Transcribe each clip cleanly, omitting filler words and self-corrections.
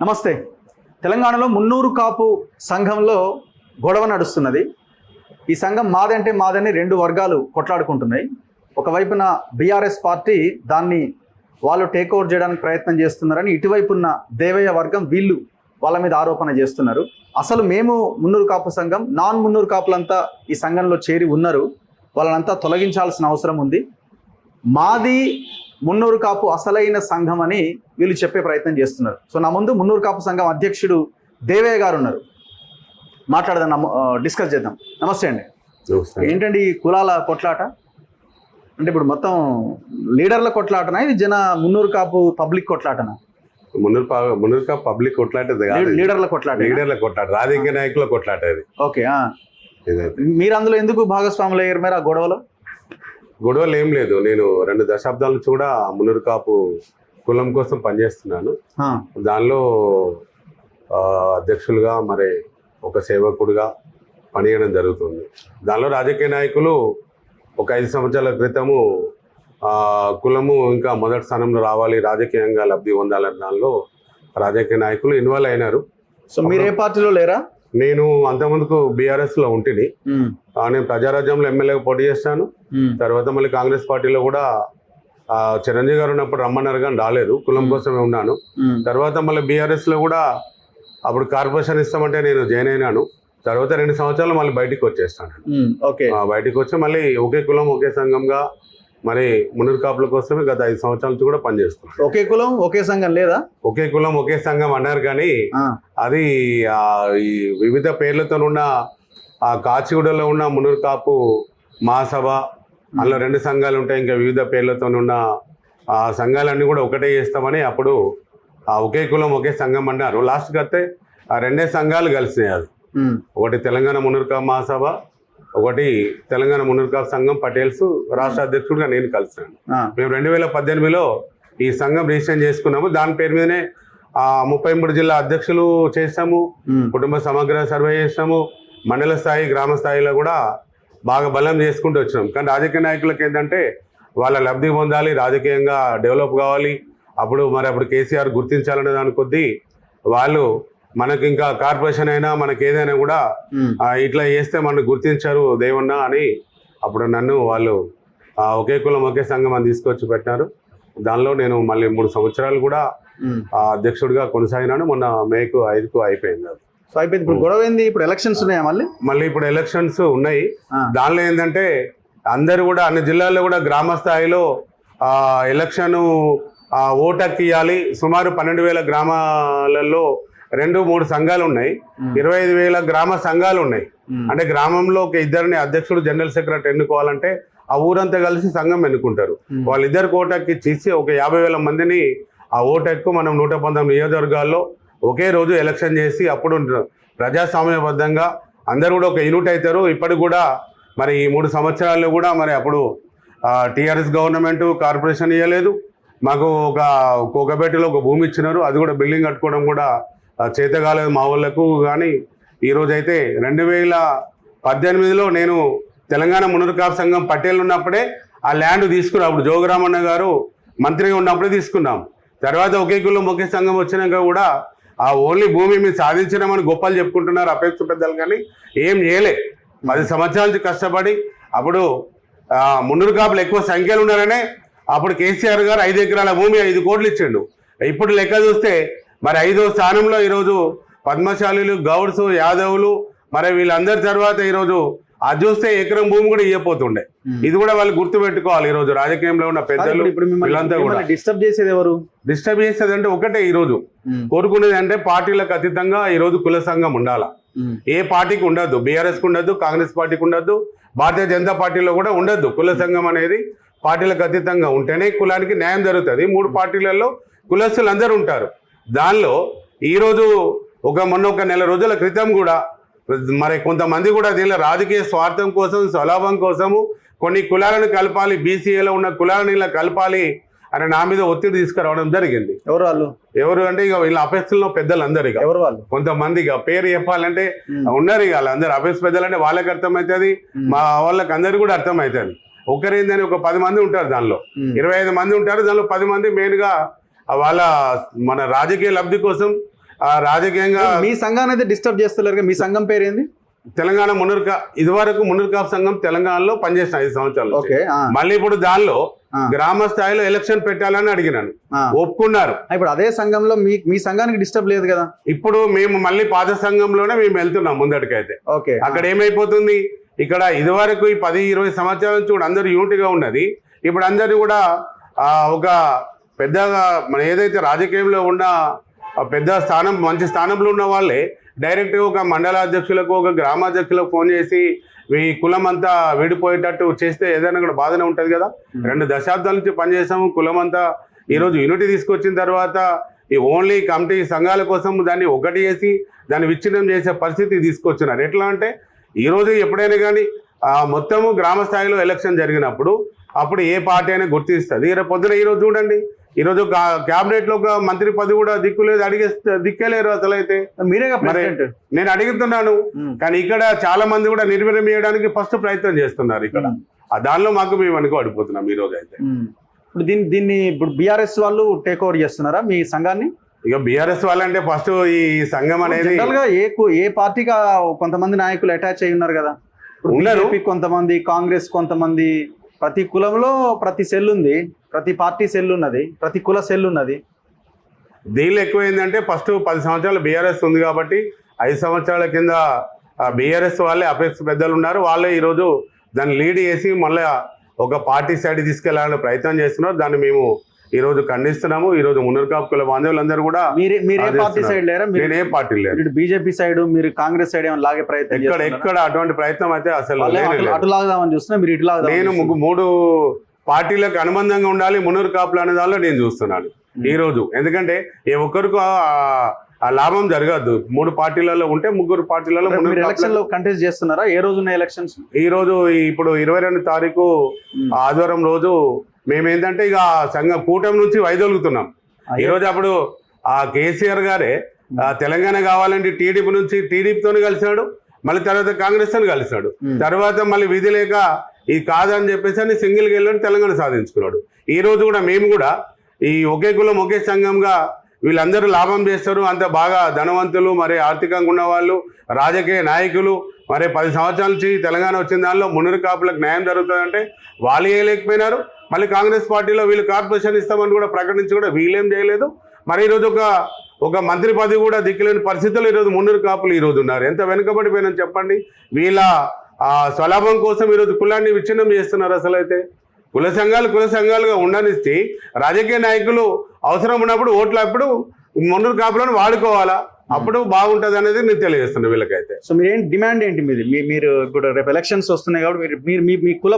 నమస్తే. తెలంగాణలో మున్నూరు కాపు సంఘంలో గొడవ నడుస్తున్నది. ఈ సంఘం మాదంటే మాదని రెండు వర్గాలు కొట్లాడుకుంటున్నాయి. ఒకవైపున బీఆర్ఎస్ పార్టీ దాన్ని వాళ్ళు టేక్ ఓవర్ చేయడానికి ప్రయత్నం చేస్తున్నారని, ఇటువైపున్న దేవయ్య వర్గం వీళ్ళు వాళ్ళ మీద ఆరోపణ చేస్తున్నారు. అసలు మేము మున్నూరు కాపు సంఘం, నాన్ మున్నూరు కాపులంతా ఈ సంఘంలో చేరి ఉన్నారు, వాళ్ళనంతా తొలగించాల్సిన అవసరం ఉంది. మాది మున్నూరు కాపు అసలైన సంఘం అని వీళ్ళు చెప్పే ప్రయత్నం చేస్తున్నారు. సో నా ముందు మున్నూరు కాపు సంఘం అధ్యక్షుడు దేవయ్య గారు ఉన్నారు. మాట్లాడదాం, డిస్కస్ చేద్దాం. నమస్తే అండి. ఏంటండి ఈ కులాల కొట్లాట? అంటే ఇప్పుడు మొత్తం లీడర్ల కొట్లాటనా, ఇది మున్నూరు కాపు పబ్లిక్ కొట్లాటనా? మున్నూరు కాపు పబ్లిక్ కొట్లాట, లీడర్ల కొట్లాట, రాజకీయ నాయకుల కొట్లాట ఇది. ఓకే, మీరు అందులో ఎందుకు భాగస్వాములు అయ్యారు మరి ఆ గొడవలో? గొడవలు ఏం లేదు. నేను 2 దశాబ్దాల నుంచి కూడా మున్నూరు కాపు కులం కోసం పనిచేస్తున్నాను. దానిలో అధ్యక్షులుగా, మరి ఒక సేవకుడిగా పనిచేయడం జరుగుతుంది. దానిలో రాజకీయ నాయకులు ఒక 5 సంవత్సరాల క్రితము కులము ఇంకా మొదటి స్థానంలో రావాలి, రాజకీయంగా లబ్ధి పొందాలని దానిలో రాజకీయ నాయకులు ఇన్వాల్వ్ అయినారు. సో మీరు ఏ పార్టీలో లేరా? నేను అంతకుముందుకు బీఆర్ఎస్ లో ఉంటిని. నేను ప్రజారాజ్యంలో ఎమ్మెల్యేగా పోటీ చేస్తాను. తర్వాత మళ్ళీ కాంగ్రెస్ పార్టీలో కూడా చిరంజీవి గారు ఉన్నప్పుడు రమ్మన్నారు కానీ రాలేదు, కులం కోసమే ఉన్నాను. తర్వాత మళ్ళీ బీఆర్ఎస్ లో కూడా అప్పుడు కార్పొరేషన్ ఇస్తామంటే నేను జాయిన్ అయినాను. తర్వాత 2 సంవత్సరాలు మళ్ళీ బయటికి వచ్చేస్తాను. బయటికి వచ్చి మళ్ళీ ఒకే కులం ఒకే సంఘంగా మరి మున్నూరు కాపుల కోసమే గత 5 సంవత్సరాల నుంచి కూడా పనిచేస్తున్నాను. ఒకే కులం ఒకే సంఘం లేదా? ఒకే కులం ఒకే సంఘం అన్నారు కానీ అది ఈ వివిధ పేర్లతో ఉన్న ఆ కాచిగూడలో ఉన్న మున్నూరు కాపు మహాసభ, అందులో 2 సంఘాలు ఉంటాయి. ఇంకా వివిధ పేర్లతో ఉన్న ఆ సంఘాలన్నీ కూడా ఒకటే చేస్తామని అప్పుడు ఒకే కులం ఒకే సంఘం అన్నారు. లాస్ట్కి వస్తే ఆ 2 సంఘాలు కలిసినాయి. అది ఒకటి తెలంగాణ మున్నూరు కాపు మహాసభ, ఒకటి తెలంగాణ మున్నూరు కాపు సంఘం పటేల్స్ రాష్ట్ర అధ్యక్షుడిగా నేను కలిసాను. మేము 2018లో ఈ సంఘం రిజిస్ట్రేషన్ చేసుకున్నాము. దాని పేరు మీదనే 33 జిల్లా అధ్యక్షులు చేసాము, కుటుంబ సమగ్ర సర్వే చేసాము, మండల స్థాయి గ్రామ స్థాయిలో కూడా బాగా బలం చేసుకుంటూ వచ్చినాం. కానీ రాజకీయ నాయకులకు ఏంటంటే వాళ్ళ లబ్ధి పొందాలి, రాజకీయంగా డెవలప్ కావాలి, అప్పుడు కేసీఆర్ గుర్తించాలనే దాని కొద్దీ వాళ్ళు మనకి ఇంకా కార్పొరేషన్ అయినా మనకి ఏదైనా కూడా ఇట్లా చేస్తే మనకు గుర్తించారు దేవన్న అని అప్పుడు నన్ను వాళ్ళు ఒకే కులం ఒకే సంఘం అని తీసుకొచ్చి పెట్టినారు. దానిలో నేను మళ్ళీ 3 సంవత్సరాలు కూడా అధ్యక్షుడిగా కొనసాగినాను. మొన్న మే 5కు అయిపోయింది. అది సో అయిపోయింది. ఇప్పుడు గొడవ ఏంది? ఇప్పుడు ఎలక్షన్స్ ఉన్నాయా? మళ్ళీ ఇప్పుడు ఎలక్షన్స్ ఉన్నాయి. దానిలో ఏంటంటే అందరూ కూడా అన్ని జిల్లాల్లో కూడా గ్రామ స్థాయిలో ఎలక్షన్ ఓటు హక్కు ఇవ్వాలి. సుమారు 12,000 గ్రామాలలో 2-3 సంఘాలు ఉన్నాయి, 25,000 గ్రామ సంఘాలు ఉన్నాయి. అంటే గ్రామంలో ఒక 2 అధ్యక్షుడు జనరల్ సెక్రటరీ ఎన్నుకోవాలంటే ఆ ఊరంతా కలిసి సంఘం ఎన్నుకుంటారు. వాళ్ళిద్దరికి ఓటు హక్కు ఇచ్చేసి ఒక 50,000 మందిని ఆ ఓటు హక్కు మనం 119 నియోజకవర్గాల్లో ఒకే రోజు ఎలక్షన్ చేసి అప్పుడు ప్రజాస్వామ్యబద్ధంగా అందరూ కూడా ఒక యూనిట్ అవుతారు. ఇప్పటికి కూడా మరి ఈ 3 సంవత్సరాల్లో కూడా మరి అప్పుడు టీఆర్ఎస్ గవర్నమెంట్ కార్పొరేషన్ ఇవ్వలేదు మాకు. కోకపేటలో ఒక భూమి ఇచ్చినారు, అది కూడా బిల్డింగ్ కట్టుకోవడం కూడా చేత కాలేదు మా వాళ్ళకు. కానీ ఈరోజైతే 2018లో నేను తెలంగాణ మున్నూరు కాపు సంఘం పటేల్ ఉన్నప్పుడే ఆ ల్యాండ్ తీసుకున్నాం. అప్పుడు జోగరామన్న గారు మంత్రిగా ఉన్నప్పుడే తీసుకున్నాం. తర్వాత ఒకే కులం ఒకే సంఘం వచ్చినాక కూడా ఆ ఓన్లీ భూమి మీరు సాధించినామని గొప్పలు చెప్పుకుంటున్నారు అపేక్ష పెద్దలు, కానీ ఏం చేయలే. 10 సంవత్సరాల నుంచి కష్టపడి అప్పుడు మున్నూరు కాపులు ఎక్కువ సంఖ్యలో ఉన్నారనే అప్పుడు కేసీఆర్ గారు 5 ఎకరాల భూమి 5 కోట్లు ఇచ్చిండు. ఇప్పుడు లెక్క చూస్తే మరి 5వ స్థానంలో ఈరోజు పద్మశాలీలు, గౌడ్స్, యాదవులు, మరి వీళ్ళందరి తర్వాత ఈరోజు అది చూస్తే ఎకరం భూమి కూడా ఇవ్వపోతుండే. ఇది కూడా వాళ్ళు గుర్తుపెట్టుకోవాలి. ఈరోజు రాజకీయంలో ఉన్న పెద్దలు వీళ్ళంతా కూడా డిస్టర్బ్ చేసేది ఎవరు? డిస్టర్బ్ చేసేది అంటే ఒకటే, ఈరోజు కోరుకునేది అంటే పార్టీలకు అతీతంగా ఈరోజు కుల సంఘం ఉండాలా. ఏ పార్టీకి ఉండద్దు, బీఆర్ఎస్కి ఉండద్దు, కాంగ్రెస్ పార్టీకి ఉండద్దు, భారతీయ జనతా పార్టీలో కూడా ఉండద్దు. కుల సంఘం అనేది పార్టీలకు అతీతంగా ఉంటేనే కులానికి న్యాయం జరుగుతుంది. 3 పార్టీలలో కులస్తులు అందరూ ఉంటారు. దానిలో ఈరోజు మొన్న ఒక నెల రోజుల క్రితం కూడా మరి కొంతమంది కూడా దీనిలో రాజకీయ స్వార్థం కోసం, స్వలాభం కోసము కొన్ని కులాలను కలపాలి, బీసీఏలో ఉన్న కులాలను ఇలా కలపాలి అని నా మీద ఒత్తిడి తీసుకురావడం జరిగింది. ఎవరు అంటే ఇక వీళ్ళ అపేక్షల్లో పెద్దలు అందరు, ఇక కొంతమంది ఇక పేరు చెప్పాలంటే ఉన్నారు. ఇక వాళ్ళందరూ అపేక్ష పెద్దలు అంటే వాళ్ళకి అర్థమవుతుంది, మా వాళ్ళకి అందరు కూడా అర్థమవుతుంది. ఒకరేందని ఒక 10 మంది ఉంటారు, దానిలో 25 మంది ఉంటారు. దానిలో 10 మంది మెయిన్గా వాళ్ళ మన రాజకీయ లబ్ధి కోసం రాజకీయంగా మీ సంఘాన్ని అయితే డిస్టర్బ్ చేస్తలేరు. మీ సంఘం పేరు ఏంది? తెలంగాణ ఇదివరకు మున్నూరు కాపు సంఘం తెలంగాణలో పనిచేసిన 5 సంవత్సరాలు. ఓకే. మళ్ళీ ఇప్పుడు దానిలో గ్రామ స్థాయిలో ఎలక్షన్ పెట్టాలని అడిగినాను, ఒప్పుకున్నారు. ఇప్పుడు అదే సంఘంలో మీ సంఘానికి డిస్టర్బ్ లేదు కదా? ఇప్పుడు మేము మళ్ళీ పాత సంఘంలోనే మేము వెళ్తున్నాం ముందటికైతే. ఓకే. అక్కడ ఏమైపోతుంది, ఇక్కడ ఇదివరకు ఈ 10-20 సంవత్సరాల నుంచి కూడా అందరూ యూనిట్గా ఉన్నది. ఇప్పుడు అందరూ కూడా ఒక పెద్దగా మన ఏదైతే రాజకీయంలో ఉన్న పెద్ద స్థానం, మంచి స్థానంలో ఉన్న వాళ్ళే డైరెక్ట్గా ఒక మండల అధ్యక్షులకు, ఒక గ్రామాధ్యక్షులకు ఫోన్ చేసి ఈ కులం అంతా విడిపోయేటట్టు చేస్తే ఏదైనా కూడా బాధనే ఉంటుంది కదా. 2 దశాబ్దాల నుంచి పనిచేసాము, కులం అంతా ఈరోజు యూనిటీ తీసుకొచ్చిన తర్వాత ఈ ఓన్లీ కమిటీ సంఘాల కోసం దాన్ని ఒకటి చేసి దాన్ని విచ్ఛిన్నం చేసే పరిస్థితి తీసుకొచ్చినారు. ఎట్లా అంటే ఈరోజు ఎప్పుడైనా కానీ మొత్తము గ్రామ స్థాయిలో ఎలక్షన్ జరిగినప్పుడు అప్పుడు ఏ పార్టీ అయినా గుర్తిస్తుంది. రేపు పొద్దున ఈరోజు చూడండి, ఈరోజు క్యాబినెట్లో ఒక మంత్రి పదవి కూడా దిక్కులేదు, దిక్కేలేరు అసలు. అయితే మీరే నేను అడుగుతున్నాను, కానీ ఇక్కడ చాలా మంది కూడా నిర్వీర్యం చేయడానికి ఫస్ట్ ప్రయత్నం చేస్తున్నారు ఇక్కడ. దానిలో మాకు మేము అనుకోడిపోతున్నాం ఈ రోజు అయితే. ఇప్పుడు దీన్ని ఇప్పుడు బీఆర్ఎస్ వాళ్ళు టేక్ ఓవర్ చేస్తున్నారా మీ సంఘాన్ని? ఇక బీఆర్ఎస్ వాళ్ళంటే ఫస్ట్ ఈ సంఘం అనేది జనరల్ గా ఏ పార్టీగా కొంతమంది నాయకులు అటాచ్ అయి ఉన్నారు కదా. ఉన్నారు కొంతమంది, కాంగ్రెస్ కొంతమంది. ప్రతి కులంలో ప్రతి సెల్ ఉంది, ప్రతి పార్టీ సెల్ ఉన్నది, ప్రతి కుల సెల్ ఉన్నది. దీనిలో ఎక్కువైందంటే ఫస్ట్ 10 సంవత్సరాలు బీఆర్ఎస్ ఉంది కాబట్టి 5 సంవత్సరాల కింద బీఆర్ఎస్ వాళ్ళే అపెక్స్ పెద్దలు ఉన్నారు. వాళ్ళే ఈరోజు దాన్ని లీడ్ చేసి మళ్ళీ ఒక పార్టీ సైడ్ తీసుకెళ్లాలని ప్రయత్నం చేస్తున్నారు. దాన్ని మేము ఈరోజు ఖండిస్తున్నాము. ఈరోజు మున్నూరు కాపు కుల బాంధవులందరూ కూడా పార్టీ సైడ్ లేరా? నేను ఏ పార్టీ లేదు. బీజేపీ సైడ్, మీరు కాంగ్రెస్ సైడ్ ఏమైనా లాగే ప్రయత్నం? ఎక్కడ అటువంటి ప్రయత్నం అయితే అసలు అటు లాగదామని చూస్తున్నా, మీరు ఇటు లాగదాం. నేను 3 పార్టీలకు అనుబంధంగా ఉండాలి మున్నూరు కాపులు అనే దానిలో నేను చూస్తున్నాను ఈ రోజు. ఎందుకంటే ఏ ఒక్కరికి ఆ లాభం జరగద్దు. 3 పార్టీలలో ఉంటే 3 పార్టీలలో ఎలక్షన్ లో కంటెస్ట్ చేస్తున్నారా? ఏ రోజు ఉన్నాయి ఎలక్షన్స్? ఈ రోజు ఇప్పుడు 22 తారీఖు ఆదివారం రోజు మేమేంటంటే ఇక సంఘం కూటమి నుంచి వైదొలుగుతున్నాం. ఈరోజు అప్పుడు కేసీఆర్ గారే తెలంగాణ కావాలంటే టీడీపీ నుంచి టీడీపీతో కలిసినాడు, మళ్ళీ తర్వాత కాంగ్రెస్ తో కలిసినాడు. తర్వాత మళ్ళీ విధి లేక ఇది కాదని చెప్పేసి అని సింగిల్గా వెళ్ళాడు, తెలంగాణ సాధించుకున్నాడు. ఈ రోజు కూడా మేము కూడా ఈ ఒకే కులం ఒకే సంఘంగా వీళ్ళందరూ లాభం చేస్తారు, అంత బాగా ధనవంతులు, మరి ఆర్థికంగా ఉన్న వాళ్ళు, రాజకీయ నాయకులు, మరి 10 సంవత్సరాల నుంచి తెలంగాణ వచ్చిన దానిలో మున్నూరు కాపులకు న్యాయం జరుగుతుందంటే వాళ్ళు వేయలేకపోయినారు. మళ్ళీ కాంగ్రెస్ పార్టీలో వీళ్ళు కార్పొరేషన్ ఇస్తామని కూడా ప్రకటించి కూడా వీళ్ళేం చేయలేదు. మరి ఈరోజు ఒక మంత్రి పదవి కూడా దిక్కులేని పరిస్థితుల్లో ఈరోజు మున్నూరు కాపులు ఈరోజు ఉన్నారు. ఎంత వెనుకబడిపోయినా చెప్పండి. వీళ్ళ స్వలాభం కోసం ఈరోజు కులాన్ని విచ్ఛిన్నం చేస్తున్నారు. అసలు అయితే కుల సంఘాలుగా ఉండనిచ్చి రాజకీయ నాయకులు అవసరం ఉన్నప్పుడు ఓట్లప్పుడు మున్నూరు కాపులను వాడుకోవాలా, అప్పుడు బాగుంటుంది అనేది నేను తెలియజేస్తున్నాను వీళ్ళకైతే. సో మీరు డిమాండ్ ఏంటి మీరు ఇప్పుడు రేపు ఎలక్షన్స్ వస్తున్నాయి కాబట్టి మీరు మీ కుల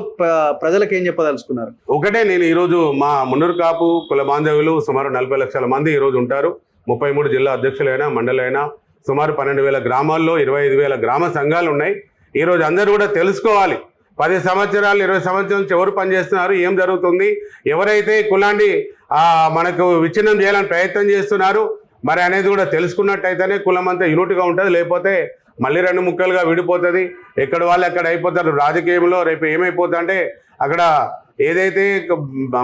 ప్రజలకు ఏం చెప్పదలుచుకున్నారు? ఒకటే, నేను ఈరోజు మా మున్నూరు కాపు కుల బాంధవులు సుమారు 40 లక్షల మంది ఈరోజు ఉంటారు. 33 జిల్లా అధ్యక్షులైనా మండలైనా సుమారు 12,000 గ్రామాల్లో 25,000 గ్రామ సంఘాలు ఉన్నాయి. ఈరోజు అందరూ కూడా తెలుసుకోవాలి, 10 సంవత్సరాలు 20 సంవత్సరాల నుంచి ఎవరు పనిచేస్తున్నారు, ఏం జరుగుతుంది, ఎవరైతే కులాన్ని మనకు విచ్ఛిన్నం చేయాలని ప్రయత్నం చేస్తున్నారు మరి అనేది కూడా తెలుసుకున్నట్టయితేనే కులం అంతా యూనిట్గా ఉంటుంది. లేకపోతే మళ్ళీ 2 ముక్కలుగా విడిపోతుంది, ఎక్కడ వాళ్ళు ఎక్కడ అయిపోతారు. రాజకీయంలో రేపు ఏమైపోతుంది అంటే అక్కడ ఏదైతే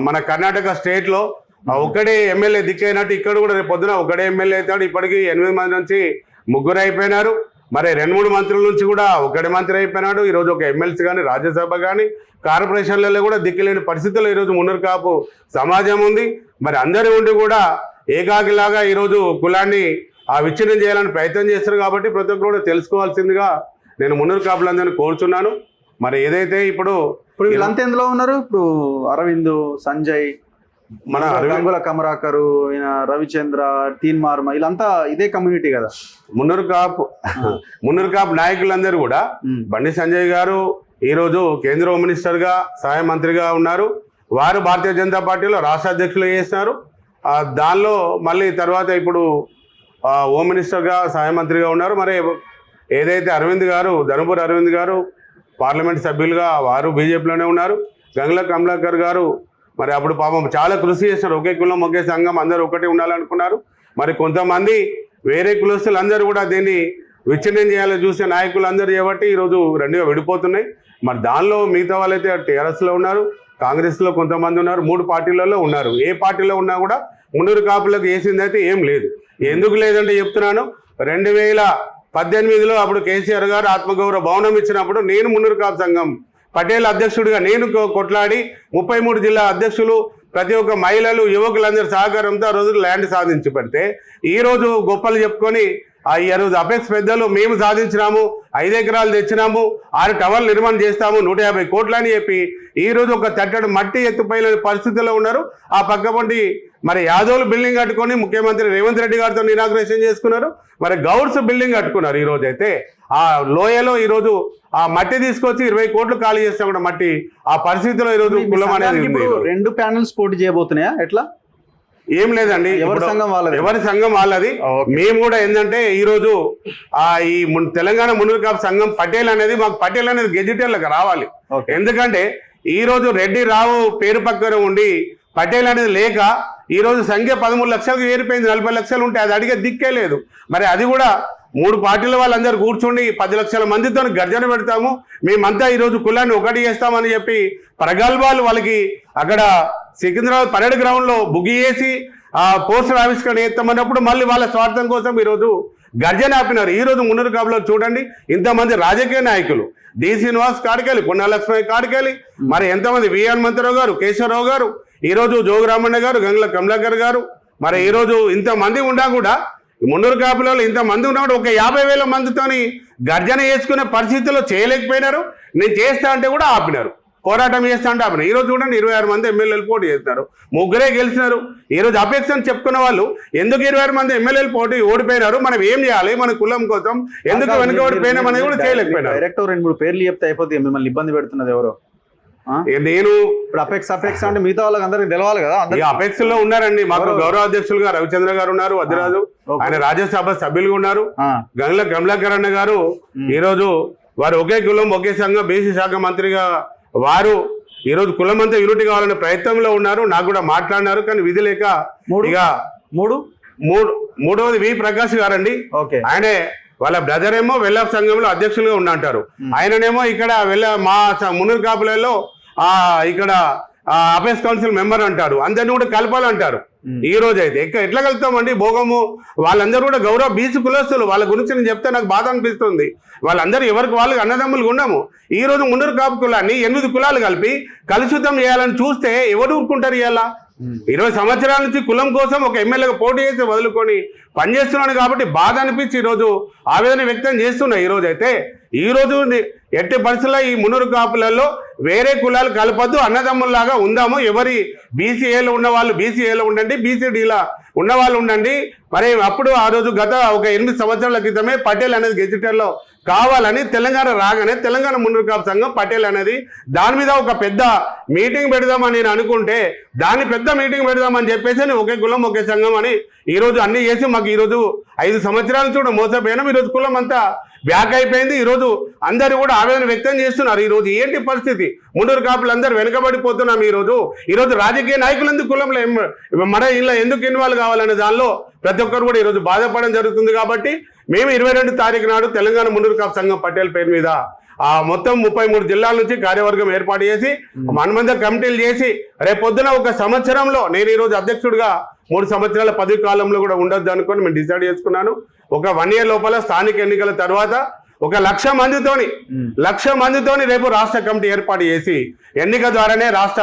మన కర్ణాటక స్టేట్లో ఒకడే ఎమ్మెల్యే దిక్కైనట్టు ఇక్కడ కూడా రేపు పొద్దున ఒకడే ఎమ్మెల్యే అవుతాడు. ఇప్పటికీ 8 మంది నుంచి 3 అయిపోయినారు. మరి 2-3 మంత్రుల నుంచి కూడా ఒకటి మంత్రి అయిపోయినాడు. ఈరోజు ఒక ఎమ్మెల్సీ కానీ రాజ్యసభ కానీ కార్పొరేషన్లలో కూడా దిక్కులేని పరిస్థితుల్లో ఈరోజు మున్నూరు కాపు సమాజం ఉంది. మరి అందరూ ఉండి కూడా ఏకాకిలాగా ఈరోజు కులాన్ని విచ్ఛిన్నం చేయాలని ప్రయత్నం చేస్తారు. కాబట్టి ప్రతి ఒక్కరు కూడా తెలుసుకోవాల్సిందిగా నేను మున్నూరు కాపులందరినీ కోరుచున్నాను. మరి ఏదైతే ఇప్పుడు వీళ్ళంతా ఎందులో ఉన్నారు, ఇప్పుడు అరవింద్, సంజయ్, మన గంగుల కమరాకరు, రవిచంద్ర, తీన్మార్మ, వీళ్ళంతా ఇదే కమ్యూనిటీ కదా. మున్నూరు కాపు నాయకులందరూ కూడా బండి సంజయ్ గారు ఈరోజు కేంద్ర హోమ్ మినిస్టర్గా సహాయ మంత్రిగా ఉన్నారు. వారు భారతీయ జనతా పార్టీలో రాష్ట్ర అధ్యక్షులు చేస్తున్నారు. దానిలో మళ్ళీ తర్వాత ఇప్పుడు హోమ్ మినిస్టర్గా సహాయ మంత్రిగా ఉన్నారు. మరి ఏదైతే అరవింద్ గారు, ధనుపూర్ అరవింద్ గారు పార్లమెంట్ సభ్యులుగా వారు బీజేపీలోనే ఉన్నారు. గంగుల కమలాకర్ గారు మరి అప్పుడు పాపం చాలా కృషి చేస్తారు, ఒకే కులం ఒకే సంఘం అందరూ ఒకటే ఉండాలనుకున్నారు. మరి కొంతమంది వేరే కులస్తులు అందరూ కూడా దీన్ని విచ్ఛిన్నం చేయాలని చూసే నాయకులు అందరూ చేయబట్టి ఈరోజు 2గా విడిపోతున్నాయి. మరి దానిలో మిగతా వాళ్ళైతే టీఆర్ఎస్లో ఉన్నారు, కాంగ్రెస్లో కొంతమంది ఉన్నారు, 3 పార్టీలలో ఉన్నారు. ఏ పార్టీలో ఉన్నా కూడా మున్నూరు కాపులకు వేసింది అయితే ఏం లేదు. ఎందుకు లేదంటే చెప్తున్నాను, 2018లో అప్పుడు కేసీఆర్ గారు ఆత్మగౌరవ భవనం ఇచ్చినప్పుడు నేను మున్నూరు కాపు సంఘం పటేల్ అధ్యక్షుడిగా నేను కొట్లాడి 33 జిల్లా అధ్యక్షులు ప్రతి ఒక్క మహిళలు యువకులందరి సహకారంతో ఆ రోజు ల్యాండ్ సాధించి పెడితే ఈరోజు గొప్పలు చెప్పుకొని ఈ రోజు అపెక్స్ పెద్దలు మేము సాధించినాము, 5 ఎకరాలు తెచ్చినాము, 6 టవర్లు నిర్మాణం చేస్తాము, 150 కోట్లు అని చెప్పి ఈరోజు ఒక తట్టడు మట్టి ఎత్తుపైన పరిస్థితుల్లో ఉన్నారు. ఆ పక్కపంటి మరి యాదవులు బిల్డింగ్ కట్టుకొని ముఖ్యమంత్రి రేవంత్ రెడ్డి గారితో ఇనాగ్రేషన్ చేసుకున్నారు. మరి గౌడ్స్ బిల్డింగ్ కట్టుకున్నారు. ఈరోజు అయితే ఆ లోయలో ఈరోజు ఆ మట్టి తీసుకొచ్చి 20 కోట్లు ఖాళీ చేస్తాం కూడా మట్టి ఆ పరిస్థితిలో ఈరోజు కులం అనేది ఉంది. 2 ప్యానెల్స్ పోటీ చేయబోతున్నాయా ఎట్లా? ఏం లేదండి, ఎవరి సంఘం వాళ్ళది. మేము కూడా ఏంటంటే ఈరోజు ఈ తెలంగాణ మున్నూరు కాపు సంఘం పటేల్ అనేది మాకు పటేల్ అనేది గెజిటర్లకు రావాలి. ఎందుకంటే ఈ రోజు రెడ్డి రావు పేరు పక్కన ఉండి పటేల్ అనేది లేక ఈ రోజు సంఖ్య 13 లక్షలకు ఏరిపోయింది. 40 లక్షలు ఉంటే అది అడిగే దిక్కే లేదు. మరి అది కూడా 3 పార్టీల వాళ్ళందరూ కూర్చొని 10 లక్షల మందితో గర్జన పెడతాము, మేమంతా ఈరోజు కులాన్ని ఒకటి చేస్తామని చెప్పి ప్రగల్భాలు వాళ్ళకి అక్కడ సికింద్రాబాద్ పరేడ్ గ్రౌండ్లో బుగ్గి వేసి ఆ పోస్టర్ ఆవిష్కరణ చేస్తామన్నప్పుడు మళ్ళీ వాళ్ళ స్వార్థం కోసం ఈరోజు గర్జన ఆపినారు. ఈరోజు మున్నూరు కాపులో చూడండి ఇంతమంది రాజకీయ నాయకులు, డి శ్రీనివాస్ కాడికెళ్ళి, పుణ్యలక్ష్మి కాడికెళ్ళి, మరి ఎంతమంది వి హనుమంతరావు గారు, కేశవరావు గారు, ఈరోజు జోగురామన్న గారు, గంగుల కమలాకర్ గారు, మరి ఈరోజు ఇంతమంది ఉన్నా కూడా మున్నూరు కాపులలో ఇంతమంది ఉన్నప్పుడు ఒక 50,000 మందితోని గర్జన చేసుకునే పరిస్థితుల్లో చేయలేకపోయినారు. నేను చేస్తా అంటే కూడా ఆపినారు, పోరాటం చేస్తా అంటే ఆపినారు. ఈరోజు చూడండి 26 మంది ఎమ్మెల్యేలు పోటీ చేస్తున్నారు, 3 గెలిచినారు. ఈరోజు అపేక్షను చెప్పుకున్న వాళ్ళు ఎందుకు 26 మంది ఎమ్మెల్యేలు ఓడిపోయినారు, మనం ఏం చేయాలి మన కులం కోసం, ఎందుకు వెనుక ఓడిపోయినాం అనేది కూడా చేయలేకపోయినారు. డైరెక్ట్ 2-3 పేర్లు చెప్తే అయిపోతుంది, మిమ్మల్ని ఇబ్బంది పెడుతున్నది ఎవరో. నేను ఇప్పుడు అపెక్స్ అంటే మిగతా వాళ్ళకి అందరికి తెలవాలి కదా. అపెక్స్ లో ఉన్నారండి, మాకు గౌరవ అధ్యక్షులుగా రవిచంద్ర గారు ఉన్నారు, వద్దిరాజు ఆయన రాజ్యసభ సభ్యులుగా ఉన్నారు, గంగుల కమలాకర్ అన్న గారు ఈరోజు వారు ఒకే కులం ఒకే సంఘం బీసీ శాఖ మంత్రిగా వారు ఈరోజు కులం అంతా యూనిటీ కావాలనే ప్రయత్నంలో ఉన్నారు. నాకు కూడా మాట్లాడినారు, కానీ విధి లేక ఇక మూడవది వి ప్రకాష్ గారండి. ఆయనే వాళ్ళ బ్రదర్ ఏమో వెల్లాఫ్ సంఘంలో అధ్యక్షులుగా ఉన్నంటారు, ఆయననేమో ఇక్కడ మా మున్నూరు కాపులలో ఇక్కడ అఫేర్స్ కౌన్సిల్ మెంబర్ అంటారు, అందరినీ కూడా కలపాలంటారు. ఈ రోజు అయితే ఎట్లా కలుపుతామండి? భోగము వాళ్ళందరూ కూడా గౌరవ బీసీ కులస్తులు, వాళ్ళ గురించి నేను చెప్తే నాకు బాధ అనిపిస్తుంది. వాళ్ళందరూ ఎవరికి వాళ్ళకి అన్నదమ్ములుగా ఉన్నాము. ఈ రోజు మున్నూరు కాపు కులాన్ని 8 కులాలు కలిపి కలుషితం చేయాలని చూస్తే ఎవరు ఊరుకుంటారు? ఇవాళ 20 సంవత్సరాల నుంచి కులం కోసం ఒక ఎమ్మెల్యేగా పోటీ చేసి వదులుకొని పనిచేస్తున్నాను కాబట్టి బాధ అనిపించి ఈరోజు ఆవేదన వ్యక్తం చేస్తున్నా. ఈరోజు అయితే ఈరోజు ఎట్టి పరిస్థితుల్లో ఈ మున్నూరు కాపులలో వేరే కులాలు కలపద్దు, అన్నదమ్ముల్లాగా ఉందాము. ఎవరి బీసీఏలో ఉన్న వాళ్ళు బీసీఏలో ఉండండి, బీసీడీలా ఉన్న వాళ్ళు ఉండండి. మరి అప్పుడు ఆ రోజు గత ఒక 8 సంవత్సరాల క్రితమే పటేల్ అనేది గెజిటర్లో కావాలని తెలంగాణ రాగానే తెలంగాణ మున్నూరు కాపు సంఘం పటేల్ అనేది దాని మీద ఒక పెద్ద మీటింగ్ పెడదామని నేను అనుకుంటే దాన్ని పెద్ద మీటింగ్ పెడదామని చెప్పేసి ఒకే కులం ఒకే సంఘం అని ఈరోజు అన్ని చేసి మాకు ఈరోజు 5 సంవత్సరాల చూడ మోసపోయినాం. ఈరోజు కులం అంతా బ్యాక్ అయిపోయింది. ఈరోజు అందరూ కూడా ఆవేదన వ్యక్తం చేస్తున్నారు. ఈరోజు ఏంటి పరిస్థితి? మున్నూరు కాపులు అందరూ వెనుకబడిపోతున్నాం. ఈరోజు రాజకీయ నాయకులు ఎందుకు కులంలో మన ఇలా ఎందుకు ఇన్వాల్వ్ కావాలనే దానిలో ప్రతి ఒక్కరు కూడా ఈరోజు బాధపడడం జరుగుతుంది. కాబట్టి మేము 22 తారీఖు నాడు తెలంగాణ మున్నూరు కాపు సంఘం పటేల్ పేరు మీద మొత్తం 33 జిల్లాల నుంచి కార్యవర్గం ఏర్పాటు చేసి మనమందరం కమిటీలు చేసి రేపొద్దున ఒక సంవత్సరంలో నేను ఈరోజు అధ్యక్షుడిగా 3 సంవత్సరాల పదవి కాలంలో కూడా ఉండొద్దు అనుకొని మేము డిసైడ్ చేసుకున్నాను. ఒక 1 year లోపల స్థానిక ఎన్నికల తర్వాత ఒక 1,00,000 మందితోని రేపు రాష్ట్ర కమిటీ ఏర్పాటు చేసి ఎన్నిక ద్వారానే రాష్ట్ర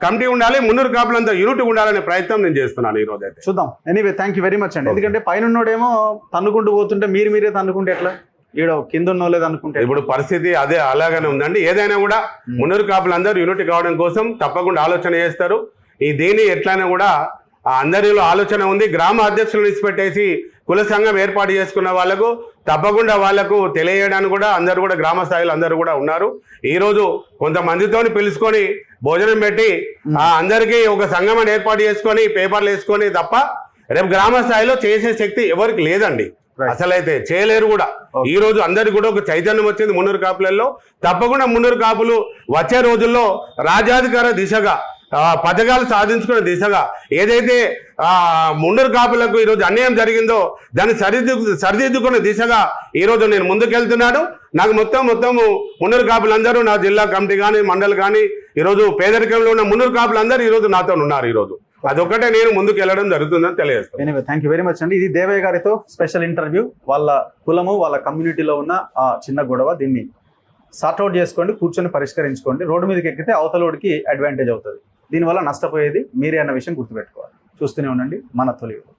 కమిటీ ఉండాలి, మున్నూరు కాపులంతా యూనిట్ ఉండాలనే ప్రయత్నం నేను చేస్తున్నాను. ఈ రోజు అయితే చూద్దాం. Anyway thank you very much అండి. ఎందుకంటే పైన ఉన్నోడేమో తన్నుకుంటూ పోతుంటే మీరే తన్నుకుంటే ఎట్లా? ఈడ కింద ఉన్నోలేదు అనుకుంటే ఇప్పుడు పరిస్థితి అదే అలాగనే ఉందండి. ఏదైనా కూడా మున్నూరు కాపులందరూ యూనిట్ కావడం కోసం తప్పకుండా ఆలోచన చేస్తారు. దీని ఎట్లయినా కూడా అందరిలో ఆలోచన ఉంది. గ్రామ అధ్యక్షులను ఇచ్చిపెట్టేసి కుల సంఘం ఏర్పాటు చేసుకున్న వాళ్ళకు తప్పకుండా వాళ్లకు తెలియజేయడానికి కూడా అందరూ కూడా గ్రామ స్థాయిలో అందరూ కూడా ఉన్నారు. ఈ రోజు కొంతమందితో పిలుచుకొని భోజనం పెట్టి అందరికీ ఒక సంఘం అని ఏర్పాటు చేసుకొని పేపర్లు వేసుకొని తప్ప రేపు గ్రామ స్థాయిలో చేసే శక్తి ఎవరికి లేదండి. అసలైతే చేయలేరు కూడా. ఈ రోజు అందరికి కూడా ఒక చైతన్యం వచ్చింది మున్నూరు కాపులలో. తప్పకుండా మున్నూరు కాపులు వచ్చే రోజుల్లో రాజ్యాధికార దిశగా పథకాలు సాధించుకునే దిశగా ఏదైతే మున్నూరు కాపులకు ఈరోజు అన్యాయం జరిగిందో దాన్ని సరిదిద్దుకునే దిశగా ఈరోజు నేను ముందుకెళ్తున్నాను. నాకు మొత్తము మున్నూరు కాపులందరూ నా జిల్లా కమిటీ కానీ మండలి కానీ ఈరోజు పేదరికంలో ఉన్న మున్నూరు కాపులందరూ ఈరోజు నాతో ఉన్నారు. ఈరోజు అదొకటే నేను ముందుకు వెళ్ళడం జరుగుతుందని తెలియజేస్తాను. Anyway thank you very much అండి. ఇది దేవయ్య గారితో స్పెషల్ ఇంటర్వ్యూ. వాళ్ళ కులము వాళ్ళ కమ్యూనిటీలో ఉన్న ఆ చిన్న గొడవ, దీన్ని సార్ట్అవుట్ చేసుకోండి, కూర్చొని పరిష్కరించుకోండి. రోడ్డు మీదకి ఎక్కితే అవతలోడికి అడ్వాంటేజ్ అవుతుంది. దీనివల్ల నష్టపోయేది మీరే అన్న విషయం గుర్తుపెట్టుకోవాలి. చూస్తూనే ఉండండి మన తొలి యుగం.